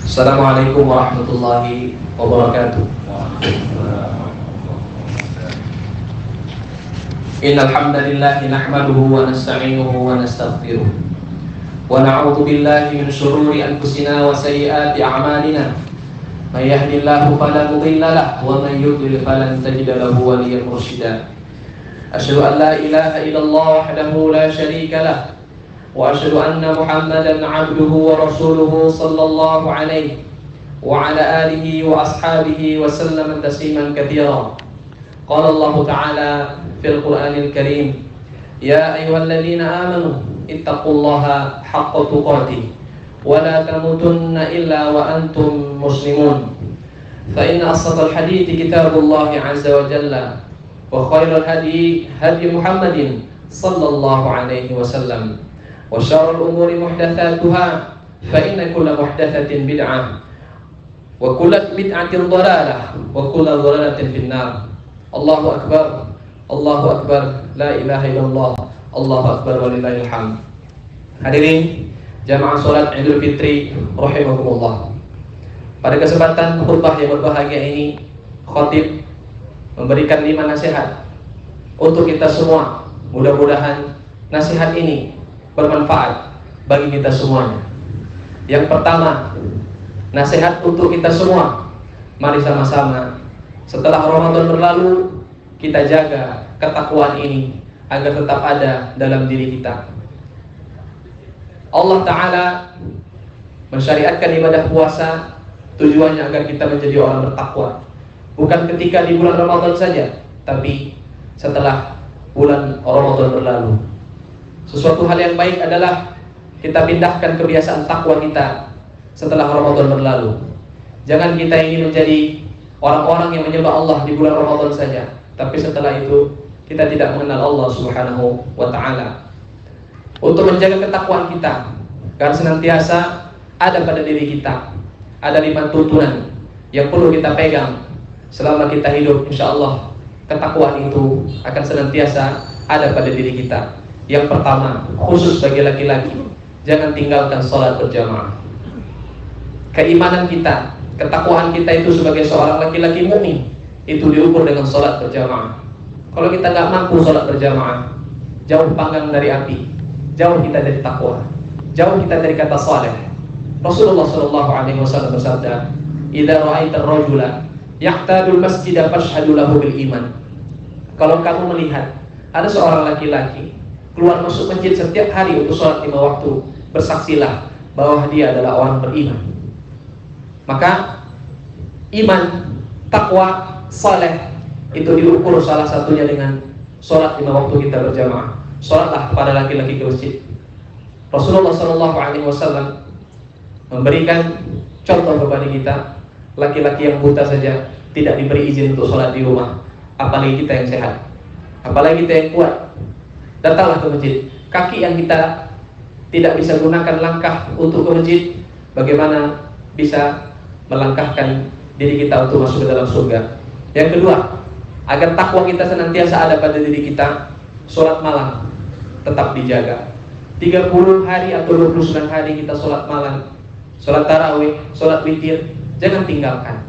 Assalamualaikum warahmatullahi wabarakatuh. Innal hamdalillah nahmaduhu wa nasta'inuhu wa nastaghfiruh wa na'udzu billahi min shururi anfusina wa sayyiati a'malina. May yahdihillahu fala mudilla lahu wa may yudlil falan tajida lahu waliyyan mursyida. Asyhadu an la ilaha illallah wahdahu la syarika lahu wa asyhadu anna Muhammadan 'abduhu wa rasuluhu sallallahu alaihi wa ala alihi wa ashabihi wa sallama tasliman katsira. Qala Allah Ta'ala fil Qur'anil Karim, ya ayyuhalladzina amanu ittaqullaha haqqa tuqatih wa la tamutunna illa wa antum muslimun. Fa inna asdaqal hadithi kitabullah azza wa jalla wa khairal hadi hadi Muhammadin sallallahu alaihi wasallam wa syarrul umuri muhdatsatuha fa inna kulla muhdatsatin bid'ah wa kullu bid'atin dhalalah wa kullu dhalalatin finnar. Allahu akbar, Allahu akbar, la ilaha illallah, Allahu akbar walillahil hamd. Hadirin jamaah salat Idul Fitri rahimakumullah. Pada kesempatan khutbah yang berbahagia ini, khatib memberikan 5 nasihat untuk kita semua. Mudah-mudahan nasihat ini bermanfaat bagi kita semuanya. Yang pertama, nasihat untuk kita semua. Mari sama-sama setelah Ramadan berlalu, kita jaga ketakwaan ini agar tetap ada dalam diri kita. Allah Ta'ala mensyariatkan ibadah puasa tujuannya agar kita menjadi orang bertakwa. Bukan ketika di bulan Ramadan saja, tapi setelah bulan Ramadan berlalu. Sesuatu hal yang baik adalah kita pindahkan kebiasaan takwa kita setelah Ramadan berlalu. Jangan kita ingin menjadi orang-orang yang menyembah Allah di bulan Ramadan saja, tapi setelah itu kita tidak mengenal Allah Subhanahu wa Ta'ala. Untuk menjaga ketakwaan kita agar senantiasa ada pada diri kita, ada 5 tuntunan yang perlu kita pegang selama kita hidup. Insya Allah ketakwaan itu akan senantiasa ada pada diri kita. Yang pertama, khusus bagi laki-laki, jangan tinggalkan sholat berjamaah. Keimanan kita, ketakwaan kita itu sebagai seorang laki-laki mukmin itu diukur dengan sholat berjamaah. Kalau kita nggak mampu sholat berjamaah, jauh panggang dari api, jauh kita dari takwa, jauh kita dari kata saleh. Rasulullah Shallallahu Alaihi Wasallam bersabda, "Idza ra'aitar rajula yaqtadul masjida fashhadu lahu bil iman." Kalau kamu melihat ada seorang laki-laki keluar masuk masjid setiap hari untuk sholat 5 waktu, bersaksilah bahwa dia adalah orang beriman. Maka iman, takwa, saleh itu diukur salah satunya dengan sholat 5 waktu kita berjamaah. Sholatlah pada laki-laki ke masjid. Rasulullah SAW memberikan contoh kepada kita, laki-laki yang buta saja tidak diberi izin untuk sholat di rumah, apalagi kita yang sehat, apalagi kita yang kuat. Datanglah ke masjid. Kaki yang kita tidak bisa gunakan langkah untuk ke masjid, bagaimana bisa melangkahkan diri kita untuk masuk ke dalam surga? Yang kedua, agar takwa kita senantiasa ada pada diri kita, sholat malam tetap dijaga. 30 hari atau 29 hari kita sholat malam, sholat tarawih, sholat witir, jangan tinggalkan.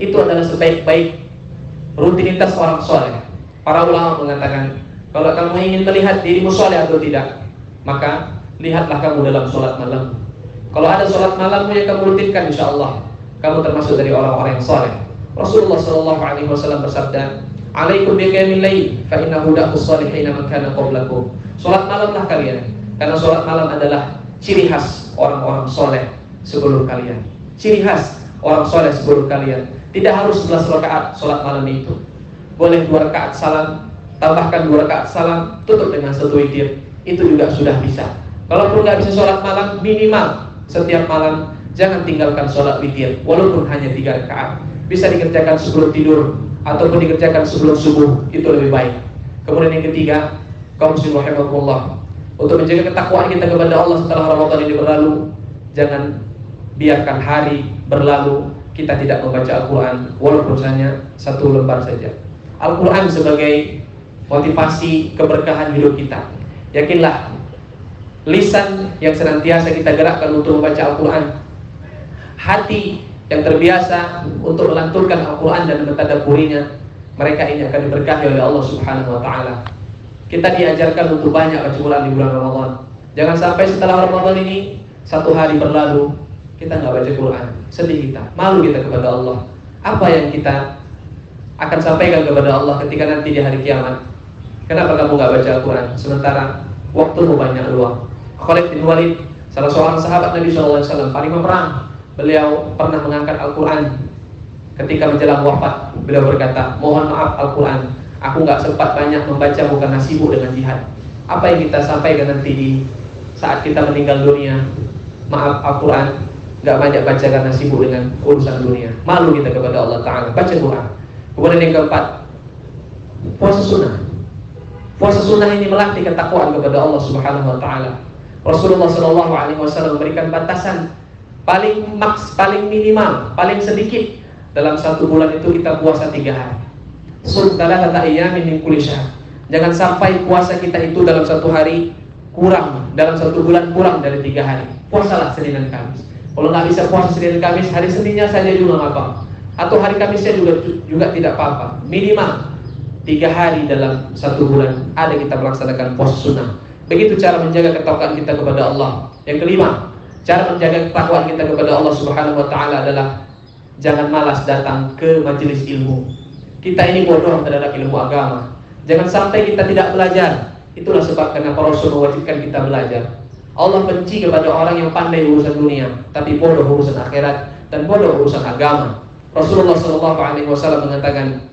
Itu adalah sebaik-baik rutinitas orang soleh. Para ulama mengatakan, kalau kamu ingin melihat dirimu soleh atau tidak, maka lihatlah kamu dalam sholat malam. Kalau ada sholat malammu yang kamu rutinkan, insya Allah kamu termasuk dari orang-orang yang saleh. Rasulullah Shallallahu Alaihi Wasallam bersabda, "Alaikum biqiyamil lail, fa innahu da'us shalihin man kana qablakum." Salat malamlah kalian, karena salat malam adalah ciri khas orang-orang saleh sebelum kalian. Ciri khas orang saleh sebelum kalian. Tidak harus 11 rakaat salat malam itu. Boleh 2 rakaat salam, tambahkan 2 rakaat salam, tutup dengan 1 witir. Itu juga sudah bisa. Kalaupun nggak bisa salat malam, minimal setiap malam jangan tinggalkan sholat witir, walaupun hanya 3 rakaat. Bisa dikerjakan sebelum tidur ataupun dikerjakan sebelum subuh, itu lebih baik. Kemudian yang ketiga, kaum muslimin rahimakumullah, untuk menjaga ketakwaan kita kepada Allah setelah Ramadan ini berlalu, jangan biarkan hari berlalu kita tidak membaca Al-Quran, walaupun hanya 1 lembar saja. Al-Quran sebagai motivasi keberkahan hidup kita. Yakinlah, lisan yang senantiasa kita gerakkan untuk membaca Al-Quran hati yang terbiasa untuk melantunkan Al-Quran dan mentadabburinya, mereka ini akan diberkahi oleh Allah Subhanahu wa Ta'ala. Kita diajarkan untuk banyak baca Quran di bulan Ramadan. Jangan sampai setelah Ramadan ini satu hari berlalu kita nggak baca Quran, sedih kita, malu kita kepada Allah. Apa yang kita akan sampaikan kepada Allah ketika nanti di hari kiamat? Kenapa kamu nggak baca Al-Quran sementara waktumu banyak luang? Khalid bin Walid, salah seorang sahabat Nabi SAW, panglima perang, beliau pernah mengangkat Al-Quran. Ketika menjelang wafat, beliau berkata, mohon maaf Al-Quran, aku nggak sempat banyak membaca karena sibuk dengan jihad. Apa yang kita sampaikan nanti di saat kita meninggal dunia? Maaf, Al-Quran nggak banyak baca karena sibuk dengan urusan dunia. Malu kita kepada Allah Ta'ala. Baca Quran. Kemudian yang keempat, puasa sunnah. Puasa sunnah ini melatih ketakwaan kepada Allah Subhanahu Wa Ta'ala. Rasulullah SAW memberikan batasan paling minimal, paling sedikit dalam satu bulan itu kita puasa 3 hari. Suntalah ayyamin min kulli syahr. Jangan sampai puasa kita itu dalam satu hari kurang, dalam satu bulan kurang dari 3 hari. Puasalah Senin dan Kamis. Kalau nggak bisa puasa Senin dan Kamis, hari Seninnya saja juga nggak apa-apa. Atau hari Kamisnya juga tidak apa-apa. Minimal 3 hari dalam satu bulan ada kita melaksanakan puasa sunnah. Begitu cara menjaga ketakwaan kita kepada Allah. Yang kelima, cara menjaga ketakwaan kita kepada Allah Subhanahu Wa Ta'ala adalah jangan malas datang ke majelis ilmu. Kita ini bodoh terhadap ilmu agama. Jangan sampai kita tidak belajar. Itulah sebab kenapa Rasul mewajibkan kita belajar. Allah benci kepada orang yang pandai urusan dunia, tapi bodoh urusan akhirat dan bodoh urusan agama. Rasulullah SAW mengatakan,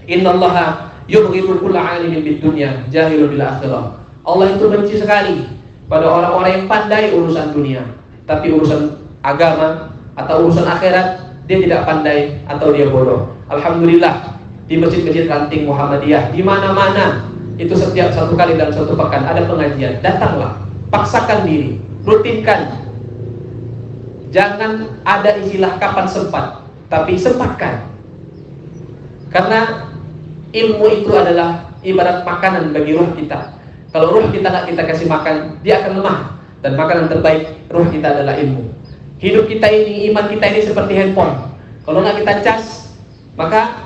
Innallaha yubghidul kulla 'alimin bid dunya jahilun bil akhirah. Allah itu benci sekali pada orang-orang yang pandai urusan dunia, tapi urusan agama atau urusan akhirat dia tidak pandai atau dia bodoh. Alhamdulillah di masjid-masjid ranting Muhammadiyah di mana-mana itu setiap satu kali dalam satu pekan ada pengajian. Datanglah, paksakan diri, rutinkan. Jangan ada istilah kapan sempat, tapi sempatkan. Karena ilmu itu adalah ibarat makanan bagi ruh kita. Kalau ruh kita nggak kita kasih makan, dia akan lemah. Dan makanan terbaik ruh kita adalah ilmu. Hidup kita ini, iman kita ini seperti handphone. Kalau nggak kita cas, maka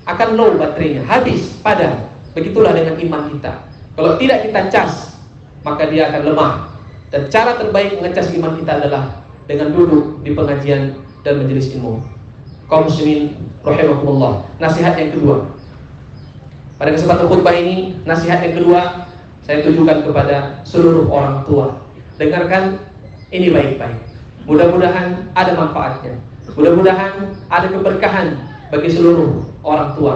akan low baterainya, habis, padam. Begitulah dengan iman kita. Kalau tidak kita cas, maka dia akan lemah. Dan cara terbaik mengecas iman kita adalah dengan duduk di pengajian dan majelis ilmu. Kaum muslimin rahimakumullah. Nasihat yang kedua. Pada kesempatan khutbah ini, nasihat yang kedua saya tujukan kepada seluruh orang tua. Dengarkan ini baik-baik. Mudah-mudahan ada manfaatnya. Mudah-mudahan ada keberkahan bagi seluruh orang tua.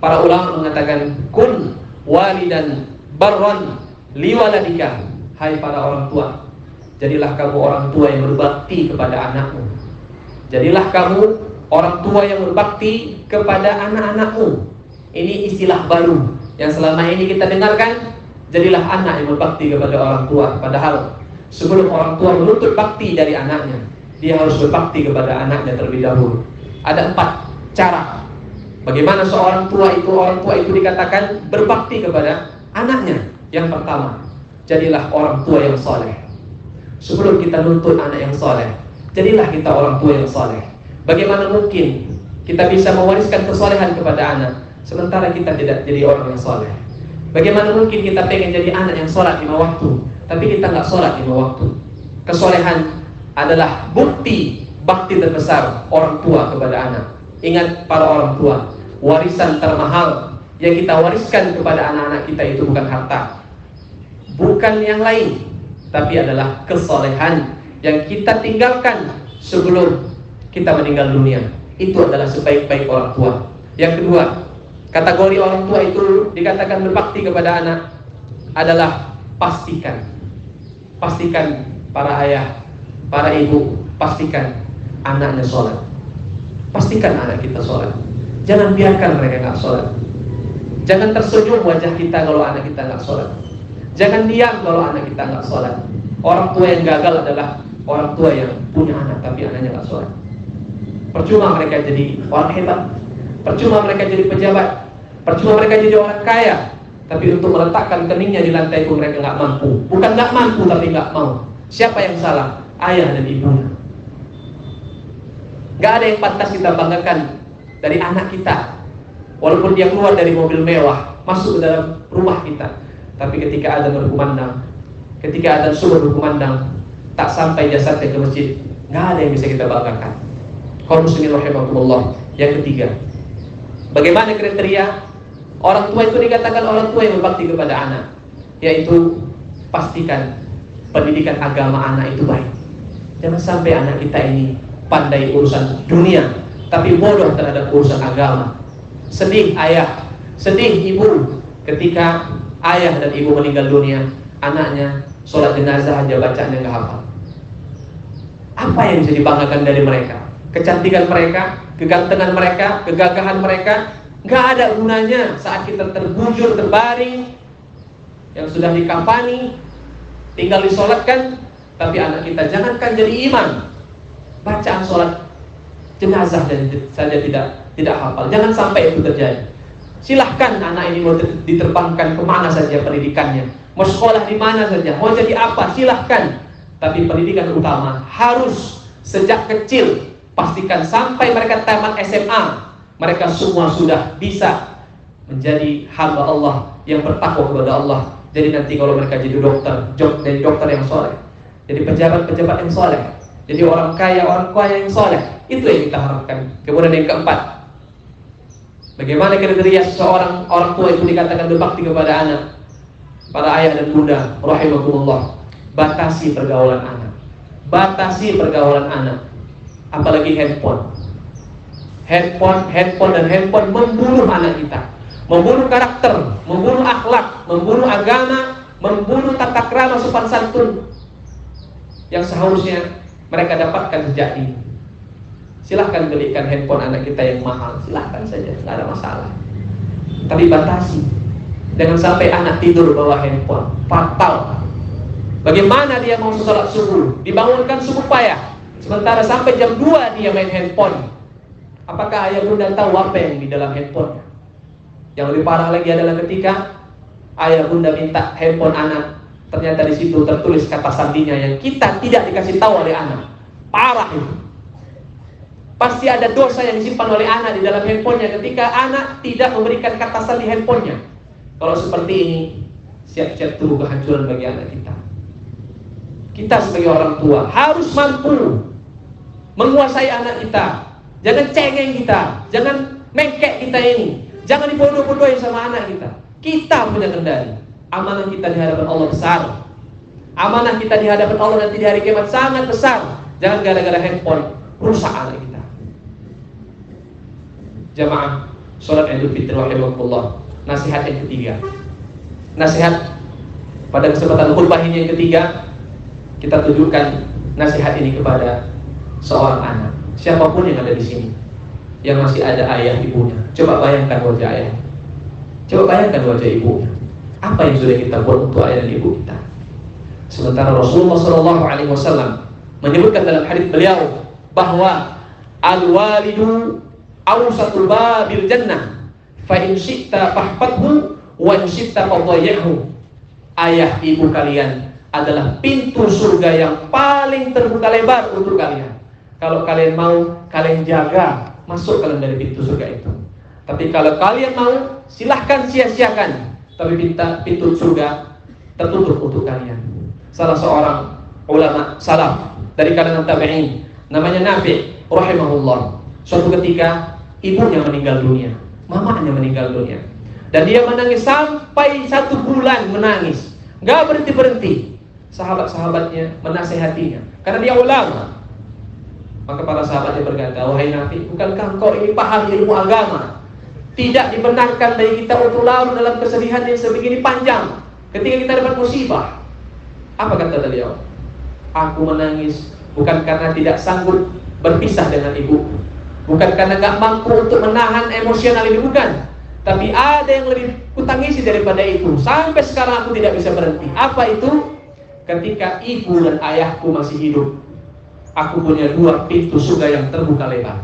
Para ulama mengatakan, kun walidan barron liwaladika. Hai para orang tua, jadilah kamu orang tua yang berbakti kepada anakmu. Jadilah kamu orang tua yang berbakti kepada anak-anakmu. Ini istilah baru yang selama ini kita dengarkan. Jadilah anak yang berbakti kepada orang tua. Padahal sebelum orang tua menuntut bakti dari anaknya, dia harus berbakti kepada anaknya terlebih dahulu. Ada 4 cara bagaimana seorang tua itu dikatakan berbakti kepada anaknya. Yang pertama, jadilah orang tua yang soleh. Sebelum kita nuntut anak yang soleh, jadilah kita orang tua yang soleh. Bagaimana mungkin kita bisa mewariskan kesolehan kepada anak sementara kita tidak jadi orang yang soleh? Bagaimana mungkin kita pengen jadi anak yang sholat 5 waktu, tapi kita nggak sholat 5 waktu? Kesolehan adalah bukti bakti terbesar orang tua kepada anak. Ingat para orang tua, warisan termahal yang kita wariskan kepada anak-anak kita itu bukan harta, bukan yang lain, tapi adalah kesolehan yang kita tinggalkan sebelum kita meninggal dunia. Itu adalah sebaik-baik orang tua. Yang kedua, kategori orang tua itu dikatakan berbakti kepada anak adalah pastikan para ayah, para ibu, pastikan anaknya sholat. Pastikan anak kita sholat. Jangan biarkan mereka nggak sholat. Jangan tersenyum wajah kita kalau anak kita nggak sholat. Jangan diam kalau anak kita nggak sholat. Orang tua yang gagal adalah orang tua yang punya anak tapi anaknya nggak sholat. Percuma mereka jadi orang hebat, percuma mereka jadi pejabat, percuma mereka jadi orang kaya, tapi untuk meletakkan keningnya di lantai pun mereka nggak mampu. Bukan nggak mampu, tapi nggak mau. Siapa yang salah? Ayah dan ibunya. Nggak ada yang pantas kita banggakan dari anak kita, walaupun dia keluar dari mobil mewah, masuk ke dalam rumah kita. Tapi ketika adzan berkumandang, ketika adzan subuh berkumandang, tak sampai jasadnya ke masjid, nggak ada yang bisa kita banggakan. Kaum muslimin rahimakumullah. Yang ketiga, bagaimana kriteria orang tua itu dikatakan orang tua yang berbakti kepada anak? Yaitu pastikan pendidikan agama anak itu baik. Jangan sampai anak kita ini pandai urusan dunia, tapi bodoh terhadap urusan agama. Sedih ayah, sedih ibu ketika ayah dan ibu meninggal dunia, anaknya sholat jenazah aja bacanya nggak hafal. Apa yang bisa dibanggakan dari mereka? Kecantikan mereka, kegantengan mereka, kegagahan mereka, nggak ada gunanya saat kita terbujur, terbaring, yang sudah dikafani, tinggal disolatkan, tapi anak kita jangankan jadi imam, bacaan sholat jenazah saja tidak hafal. Jangan sampai itu terjadi. Silahkan anak ini mau diterbangkan kemana saja pendidikannya, mau sekolah di mana saja, mau jadi apa, silahkan. Tapi pendidikan utama harus sejak kecil. Pastikan sampai mereka tamat SMA, mereka semua sudah bisa menjadi hamba Allah yang bertakwa kepada Allah. Jadi nanti kalau mereka jadi dokter yang soleh, jadi pejabat yang soleh, jadi orang kaya yang soleh, itu yang kita harapkan. Kemudian yang keempat, bagaimana kriteria seseorang orang tua itu dikatakan berbakti kepada anak? Para ayah dan bunda rahimakumullah, batasi pergaulan anak. Batasi pergaulan anak. Apalagi handphone dan handphone membunuh anak kita, membunuh karakter, membunuh akhlak, membunuh agama, membunuh tata krama sopan santun yang seharusnya mereka dapatkan sejak dini. Silahkan belikan handphone anak kita yang mahal, silahkan saja, nggak ada masalah. Tapi batasi, jangan sampai anak tidur bawa handphone, fatal. Bagaimana dia mau sholat subuh, dibangunkan subuh payah, sementara sampai jam 2 dia main handphone. Apakah ayah bunda tahu apa yang di dalam handphone? Yang lebih parah lagi adalah ketika ayah bunda minta handphone anak, ternyata di situ tertulis kata sandinya yang kita tidak dikasih tahu oleh anak. Parah itu. Pasti ada dosa yang disimpan oleh anak di dalam handphonenya ketika anak tidak memberikan kata sandi handphonenya. Kalau seperti ini, siap-siap tunggu kehancuran bagi anak kita. Kita sebagai orang tua harus mampu menguasai anak kita. Jangan cengeng kita, jangan mengkek kita ini, jangan dibodoh-bodohin sama anak kita. Kita punya kendali. Amanah kita di hadapan Allah besar. Amanah kita di hadapan Allah nanti di hari kiamat sangat besar. Jangan gara-gara handphone rusak anak kita. Jamaah sholat Idul Fitri rahimakumullah. Nasihat yang ketiga. Nasihat pada kesempatan khutbah ini yang ketiga, kita tunjukkan nasihat ini kepada seorang anak, siapapun yang ada di sini, yang masih ada ayah ibunya. Coba bayangkan wajah ayah, coba bayangkan wajah ibunya. Apa yang sudah kita buat untuk ayah dan ibu kita? Sementara Rasulullah SAW menyebutkan dalam hadits beliau bahwa al-walidu awsatul babil jannah, fa in syi'ta fahfadhu wa in syi'ta fadhayyahhu. Ayah ibu kalian adalah pintu surga yang paling terbuka lebar untuk kalian. Kalau kalian mau, kalian jaga masuk kalian dari pintu surga itu. Tapi kalau kalian mau, silahkan sia-siakan. Tapi pintu surga tertutup untuk kalian. Salah seorang ulama salaf dari kalangan tabi'in, namanya Nafi' rahimahullah. Suatu ketika ibunya meninggal dunia, mamanya meninggal dunia, dan dia menangis sampai 1 bulan menangis, gak berhenti-berhenti. Sahabat-sahabatnya menasehatinya karena dia ulama. Maka para sahabatnya berkata, wahai Nafi, bukankah engkau ini paham ilmu agama? Tidak dibenarkan dari kita untuk larut dalam kesedihan yang sebegini panjang ketika kita dapat musibah. Apa kata beliau? Aku menangis bukan karena tidak sanggup berpisah dengan ibu, bukan karena gak mampu untuk menahan emosional ini, bukan. Tapi ada yang lebih kutangisi daripada itu. Sampai sekarang aku tidak bisa berhenti. Apa itu? Ketika ibu dan ayahku masih hidup, aku punya 2 pintu surga yang terbuka lebar.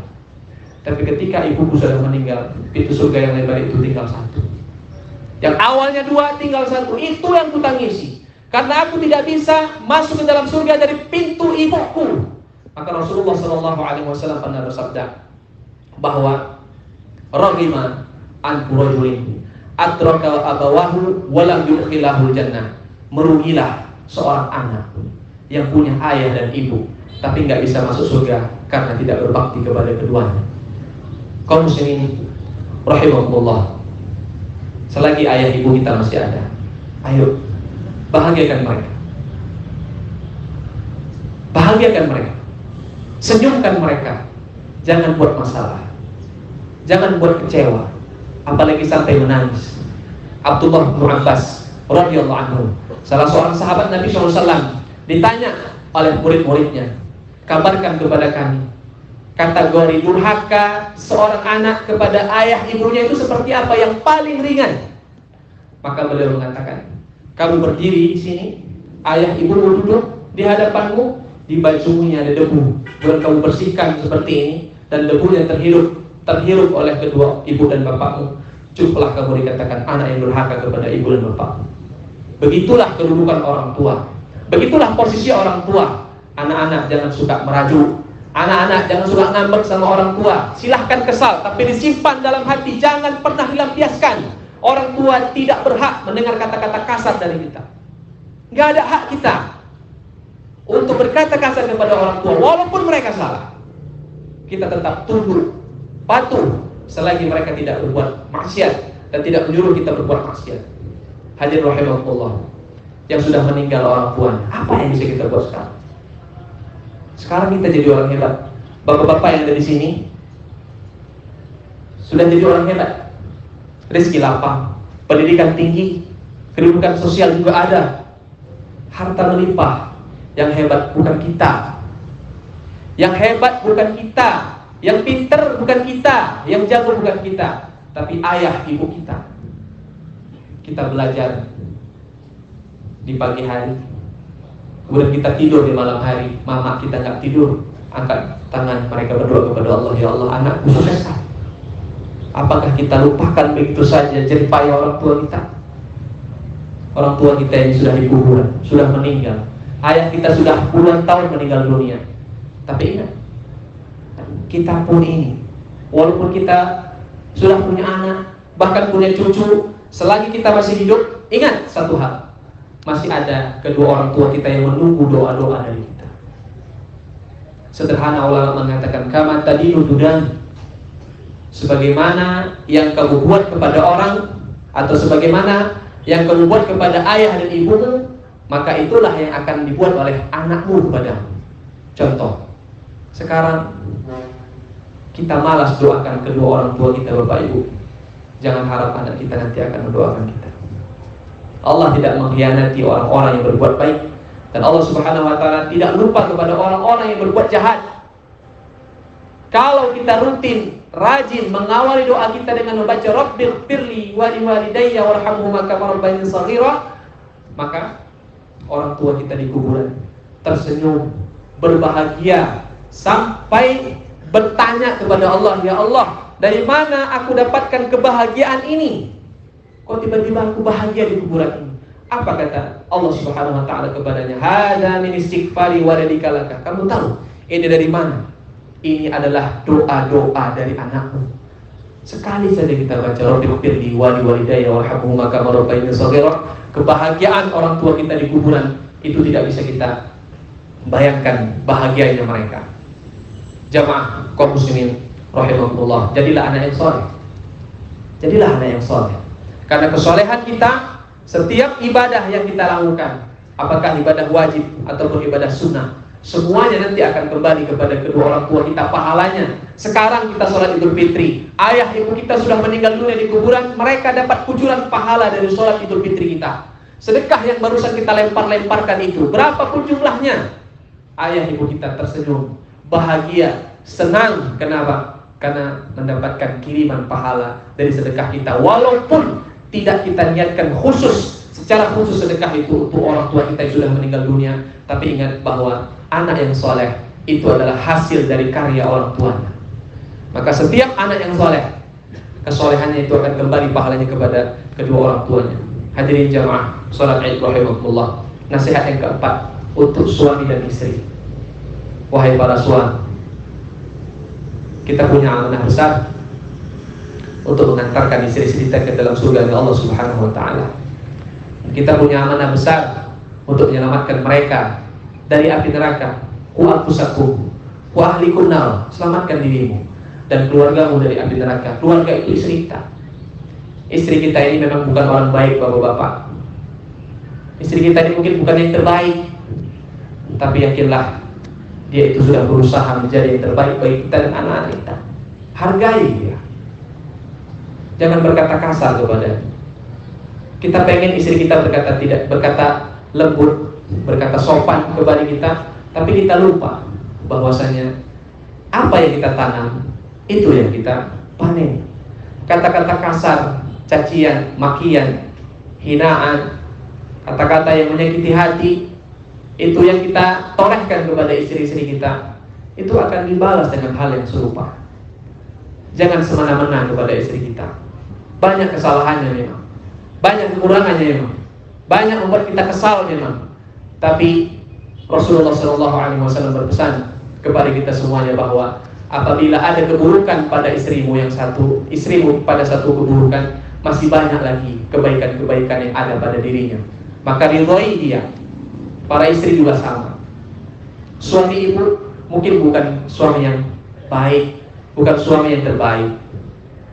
Tapi ketika ibuku sudah meninggal, pintu surga yang lebar itu tinggal 1. Yang awalnya 2 tinggal 1. Itu yang kutangisi. Karena aku tidak bisa masuk ke dalam surga dari pintu ibuku. Maka Rasulullah SAW pernah bersabda bahwa raghima an rajulin adraka abawahu wa lam yudkhilahul jannah. Merugilah seorang anak yang punya ayah dan ibu tapi nggak bisa masuk surga karena tidak berbakti kepada keduanya. Kaum muslimin rahimahumullah, selagi ayah ibu kita masih ada, ayo bahagiakan mereka. Bahagiakan mereka. Senyumkan mereka. Jangan buat masalah. Jangan buat kecewa, apalagi sampai menangis. Abdullah bin Abbas radhiyallahu anhu, salah seorang sahabat Nabi SAW, ditanya oleh murid-muridnya, kabarkan kepada kami kategori durhaka seorang anak kepada ayah ibunya itu seperti apa yang paling ringan. Maka beliau mengatakan, kamu berdiri di sini, ayah ibumu duduk di hadapanmu, di bajunya ada debu, buat kamu bersihkan seperti ini, dan debunya terhirup oleh kedua ibu dan bapakmu, cukuplah kamu dikatakan anak yang durhaka kepada ibu dan bapakmu. Begitulah kedudukan orang tua, begitulah posisi orang tua. Anak-anak jangan suka merajuk, anak-anak jangan suka ngambek sama orang tua. Silahkan kesal, tapi disimpan dalam hati, jangan pernah dilampiaskan. Orang tua tidak berhak mendengar kata-kata kasar dari kita. Gak ada hak kita untuk berkata kasar kepada orang tua, walaupun mereka salah. Kita tetap tunduk, patuh, selagi mereka tidak berbuat maksiat dan tidak menyuruh kita berbuat maksiat. Hadirin rahimahullah, yang sudah meninggal orang tua, apa yang bisa kita buat sekarang? Sekarang kita jadi orang hebat. Bapak-bapak yang ada di sini sudah jadi orang hebat. Rezeki lapang, pendidikan tinggi, kedudukan sosial juga ada, harta melimpah. Yang hebat bukan kita, yang hebat bukan kita, yang pinter bukan kita, yang jago bukan kita, tapi ayah ibu kita. Kita belajar di pagi hari, kemudian kita tidur di malam hari. Mama kita nggak tidur, angkat tangan, mereka berdoa kepada Allah, ya Allah, anakku sukses. Apakah kita lupakan begitu saja jerih payah orang tua kita? Orang tua kita yang sudah di kuburan, sudah meninggal. Ayah kita sudah puluhan tahun meninggal dunia. Tapi ingat, kita pun ini, walaupun kita sudah punya anak, bahkan punya cucu, selagi kita masih hidup, ingat satu hal, masih ada kedua orang tua kita yang menunggu doa-doa dari kita. Sederhana ulama mengatakan, kama tadinu tudan, sebagaimana yang kamu buat kepada orang, atau sebagaimana yang kamu buat kepada ayah dan ibumu, maka itulah yang akan dibuat oleh anakmu kepadamu. Contoh, sekarang kita malas doakan kedua orang tua kita, bapak ibu. Jangan harap anak kita nanti akan mendoakan kita. Allah tidak mengkhianati orang-orang yang berbuat baik, dan Allah Subhanahu wa ta'ala tidak lupa kepada orang-orang yang berbuat jahat. Kalau kita rutin, rajin mengawali doa kita dengan membaca Rabbighfirli wa liwalidayya warhamhuma kama rabbayani shaghira, maka orang tua kita di kuburan tersenyum, berbahagia, sampai bertanya kepada Allah, ya Allah, dari mana aku dapatkan kebahagiaan ini? Kok tiba-tiba aku bahagia di kuburan ini? Apa kata Allah Subhanahu wa ta'ala kepadanya? Hadza min istighfari waladika laka. Kamu tahu ini dari mana? Ini adalah doa-doa dari anakmu. Sekali saja kita baca Rabbighfirli wa liwalidayya warhamhuma kama rabbayani shaghira, kebahagiaan orang tua kita di kuburan itu tidak bisa kita bayangkan bahagianya mereka. Jamaah kaum muslimin rahimahullah, jadilah anak yang saleh. Jadilah anak yang saleh. Karena kesolehan kita, setiap ibadah yang kita lakukan, apakah ibadah wajib ataupun ibadah sunnah, semuanya nanti akan kembali kepada kedua orang tua kita pahalanya. Sekarang kita sholat Idul Fitri, ayah ibu kita sudah meninggal dunia di kuburan, mereka dapat kucuran pahala dari sholat Idul Fitri kita. Sedekah yang barusan kita lempar-lemparkan itu, berapapun jumlahnya, ayah ibu kita tersenyum, bahagia, senang. Kenapa? Karena mendapatkan kiriman pahala dari sedekah kita. Walaupun tidak kita niatkan secara khusus sedekah itu untuk orang tua kita yang sudah meninggal dunia, tapi ingat bahwa anak yang soleh itu adalah hasil dari karya orang tuanya. Maka setiap anak yang soleh, kesolehannya itu akan kembali pahalanya kepada kedua orang tuanya. Hadirin jamaah sholat Id rahimakumullah. Nasihat yang keempat untuk suami dan istri. Wahai para suami, kita punya amanah besar untuk mengantarkan istri-istri kita ke dalam surga Allah Subhanahu wa taala. Kita punya amanah besar untuk menyelamatkan mereka dari api neraka. Ku anfusakum wa ahlikum nar, selamatkan dirimu dan keluargamu dari api neraka. Keluarga itu istri kita. Istri kita ini memang bukan orang baik, bapak-bapak. Istri kita ini mungkin bukan yang terbaik, tapi yakinlah dia itu sudah berusaha menjadi yang terbaik bagi kita dan anak-anak kita. Hargai dia. Jangan berkata kasar kepada. Kita pengen istri kita berkata lembut, berkata sopan kepada kita, tapi kita lupa bahwasanya apa yang kita tanam itu yang kita panen. Kata-kata kasar, cacian, makian, hinaan, kata-kata yang menyakiti hati, itu yang kita torehkan kepada istri-istri kita, itu akan dibalas dengan hal yang serupa. Jangan semena-mena kepada istri kita. Banyak kesalahannya memang, banyak kekurangannya memang, banyak membuat kita kesal memang. Tapi Rasulullah SAW berpesan kepada kita semuanya bahwa apabila ada keburukan pada istrimu yang satu, istrimu pada satu keburukan, masih banyak lagi kebaikan-kebaikan yang ada pada dirinya, maka ridhoi dia. Para istri juga sama. Suami ibu mungkin bukan suami yang baik, bukan suami yang terbaik,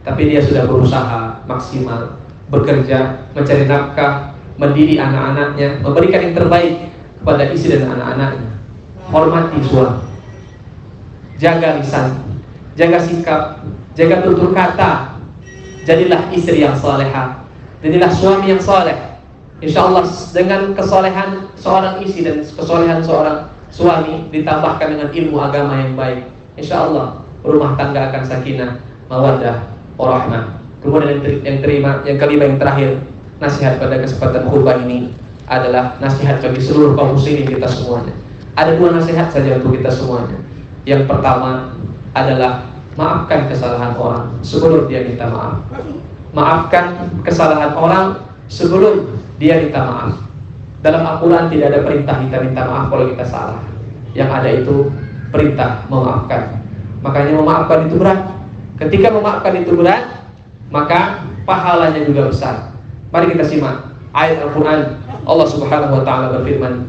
tapi dia sudah berusaha maksimal, bekerja, mencari nafkah, mendidik anak-anaknya, memberikan yang terbaik kepada istri dan anak-anaknya. Hormati suami, jaga lisan, jaga sikap, jaga tutur kata. Jadilah istri yang salehah, jadilah suami yang saleh. Insya Allah dengan kesolehan seorang istri dan kesolehan seorang suami ditambahkan dengan ilmu agama yang baik, insya Allah rumah tangga akan sakinah, mawaddah, warahmah. Kemudian yang kelima yang terakhir, nasihat pada kesempatan khutbah ini adalah nasihat bagi seluruh kaum muslimin kita semuanya. Ada dua nasihat saja untuk kita semuanya. Yang pertama adalah maafkan kesalahan orang sebelum dia minta maaf. Maafkan kesalahan orang sebelum dia minta maaf. Dalam Al-Quran tidak ada perintah kita minta maaf kalau kita salah. Yang ada itu perintah memaafkan. Makanya memaafkan itu berat. Ketika memaafkan itu berat, maka pahalanya juga besar. Mari kita simak ayat Al-Quran. Allah Subhanahu wa taala berfirman,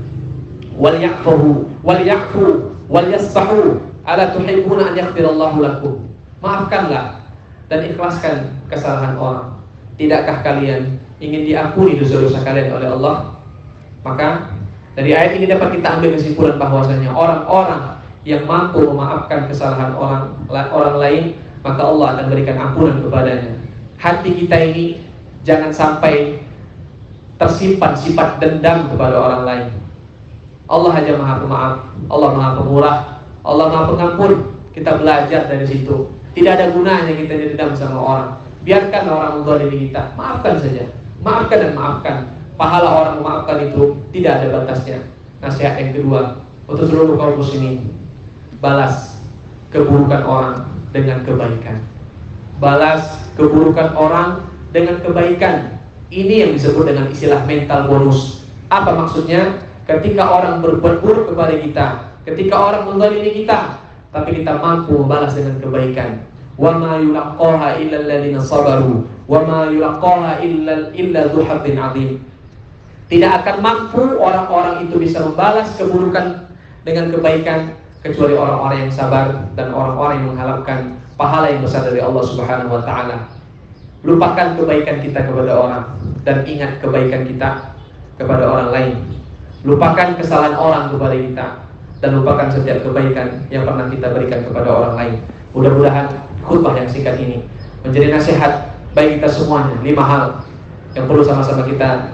"Wal ya'fu wal yasfahu, ala tuhibbuna an yaghfirallahu lakum." Maafkanlah dan ikhlaskan kesalahan orang. Tidakkah kalian ingin diampuni dosa-dosa kalian oleh Allah? Maka dari ayat ini dapat kita ambil kesimpulan bahwasanya orang-orang yang mampu memaafkan kesalahan orang lain, maka Allah akan berikan ampunan kepadanya. Hati kita ini jangan sampai tersimpan sifat dendam kepada orang lain. Allah hanya Maha Pemaaf, Allah Maha Pemurah, Allah Maha Pengampun. Kita belajar dari situ. Tidak ada gunanya kita dendam sama orang. Biarkan orang menzalimi kita, maafkan saja. Maafkan dan maafkan. Pahala orang memaafkan itu tidak ada batasnya. Nasihat yang kedua untuk seluruh kaum muslimin, balas keburukan orang dengan kebaikan. Balas keburukan orang dengan kebaikan. Ini yang disebut dengan istilah mental bonus. Apa maksudnya? Ketika orang berbuat buruk kepada kita, ketika orang menzalimi kita, tapi kita mampu membalas dengan kebaikan. Wa ma yulaqaha illa alladziina sabaru wa ma yulaqaha illa dzu hazzin 'adzim. Tidak akan mampu orang-orang itu bisa membalas keburukan dengan kebaikan kecuali orang-orang yang sabar dan orang-orang yang mengharapkan pahala yang besar dari Allah Subhanahu wa taala. Lupakan kebaikan kita kepada orang dan ingat kebaikan kita kepada orang lain. Lupakan kesalahan orang kepada kita dan lupakan setiap kebaikan yang pernah kita berikan kepada orang lain. Mudah-mudahan khutbah yang singkat ini menjadi nasihat bagi kita semuanya. 5 hal yang perlu sama-sama kita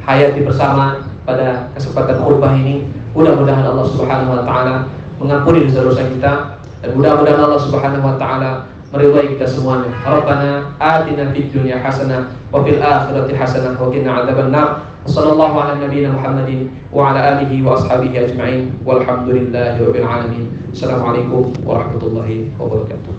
hayati bersama pada kesempatan khutbah ini. Mudah-mudahan Allah Subhanahu wa taala mengampuni dosa-dosa kita dan mudah-mudahan Allah Subhanahu wa taala meridhai kita semuanya. Rabbana atina fid dunya hasanah wa fil akhirati hasanah wa qina adzabannar. Sallallahu ala nabiyyina Muhammadin wa ala alihi wa ashabihi ajma'in. Walhamdulillahi rabbil alamin. Assalamualaikum warahmatullahi wabarakatuh.